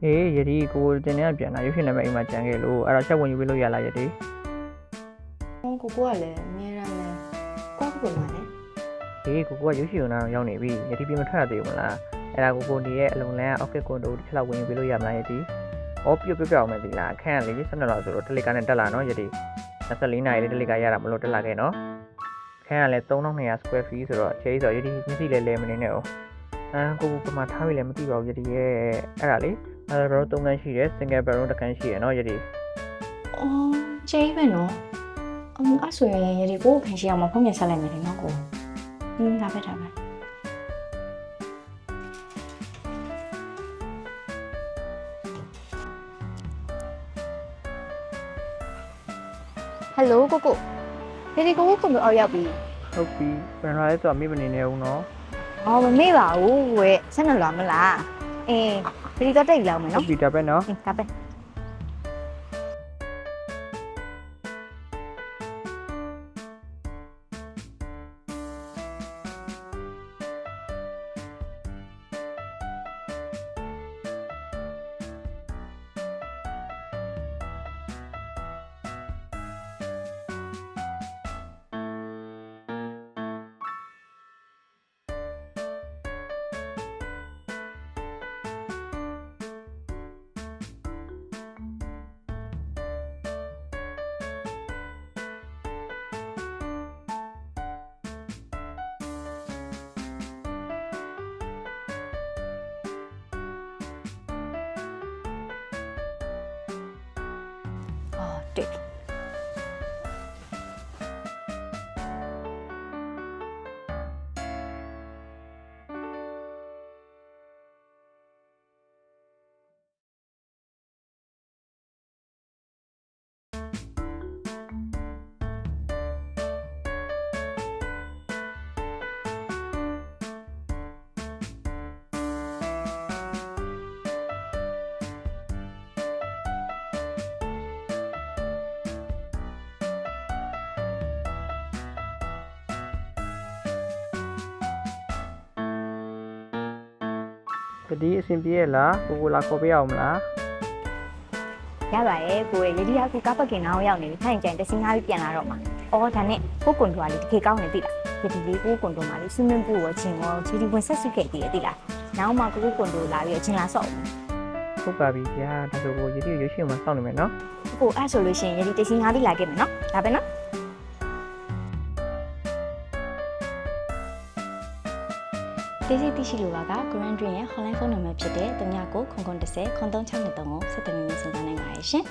အေးယတိကိုတင်နေပြန်လာရုပ်ရှင်နာမည်အိမ်မှာကြံခဲ့လို့အဲ့ဒါချက်ဝင်ယူပေးလို့ရလားယတိ ကိုကလည်းအမြဲတမ်းလဲကိုကမှာလဲ အေးကိုကရုပ်ရှင်နာတော့ရောက်နေပြီယတိပြင်မထွက်ရသေးဘူးမလားအဲ့ဒါကိုဒီရဲ့အလုံးလန်းအောက်ကကွန်ဒိုတစ်ချက်လောက်ဝင်ယူပေးလို့ရမလားယတိဩပြအောင်မယ်ဒီလားအခန်းကလေ12လောက်ဆိုတော့တလီကာနဲ့တက်လာနော်ယတိ24နာရီလေးတလီကာရတာမလို့တက်လာခဲ့နော်အခန်းကလည်း3200 square feet ဆိုတော့ချေးဆိုယတိမျက်စိလည်းလဲမနေနဲ့အောင်ကိုပမာထားပြီလည်းမသိပါဘူးယတိရဲ့အဲ့ဒါလေအဲ့တော့3ခန်းရှိတယ် single bedroom တစ်ခန်းရှိရနော်ယတိ အော်ကျိပဲနော်အဲ့ဆိုရင်ရဒီကိုခံရှိအောင်မဖုံးပြန်ဆက်လိုက်မယ်နော်ကိုဒါပဲဒါပဲဟယ်လိုကိုရဒီကိုကွန်ပျူတာရောက်ပြီ ဟုတ်ပြီပြန်လာလဲဆိုတော့မေ့မနေနဲ့ဦးနော် အော်မမေ့ပါဘူးဝဲဆက်နေလားမလားအေးရဒီတော့တိတ်လောက်မယ် ဟုတ် နော် ပြီဒါပဲနော် ဒါပဲအော်တိတ်တတိအဆင်ပြေရလားကိုလာခေါ်ပေးအောင်မလား ရပါရဲ့ကိုရဒီကကိုကားပတ်ကင်နားရောက်နေပြီထိုင်ကြင်တစင်းသားပြီးပြန်လာတော့မှာအော်ဒါနဲ့ကိုကွန်ထွာလေးတခေကောင်းနေသိလားရဒီလေးကိုကွန်ထွာမှာလေးဆွမင်းပူရောချင်းရောချီဒီဝင်ဆက်စုခဲ့တည်ရသိလားနောက်မှကိုကွန်ထွာလာပြီးအချင်းလာဆော့ ဟုတ်ပါပြီဗျာဒါဆိုကိုယတိရုပ်ရှင်မှာစောင့်နေမယ်နော် ကိုအဲ့ဆိုလို့ရှိရင်ရဒီတစင်းသားပြီးလာခဲ့မယ်နော်ဒါပဲနော်တေးစီတိရှိလိုပါက Grand Dream ရဲ့ hotline phone number ဖြစ်တဲ့3990 0363ကိုဆက်သွယ်နေဆောင်နိုင်ပါရဲ့ရှင်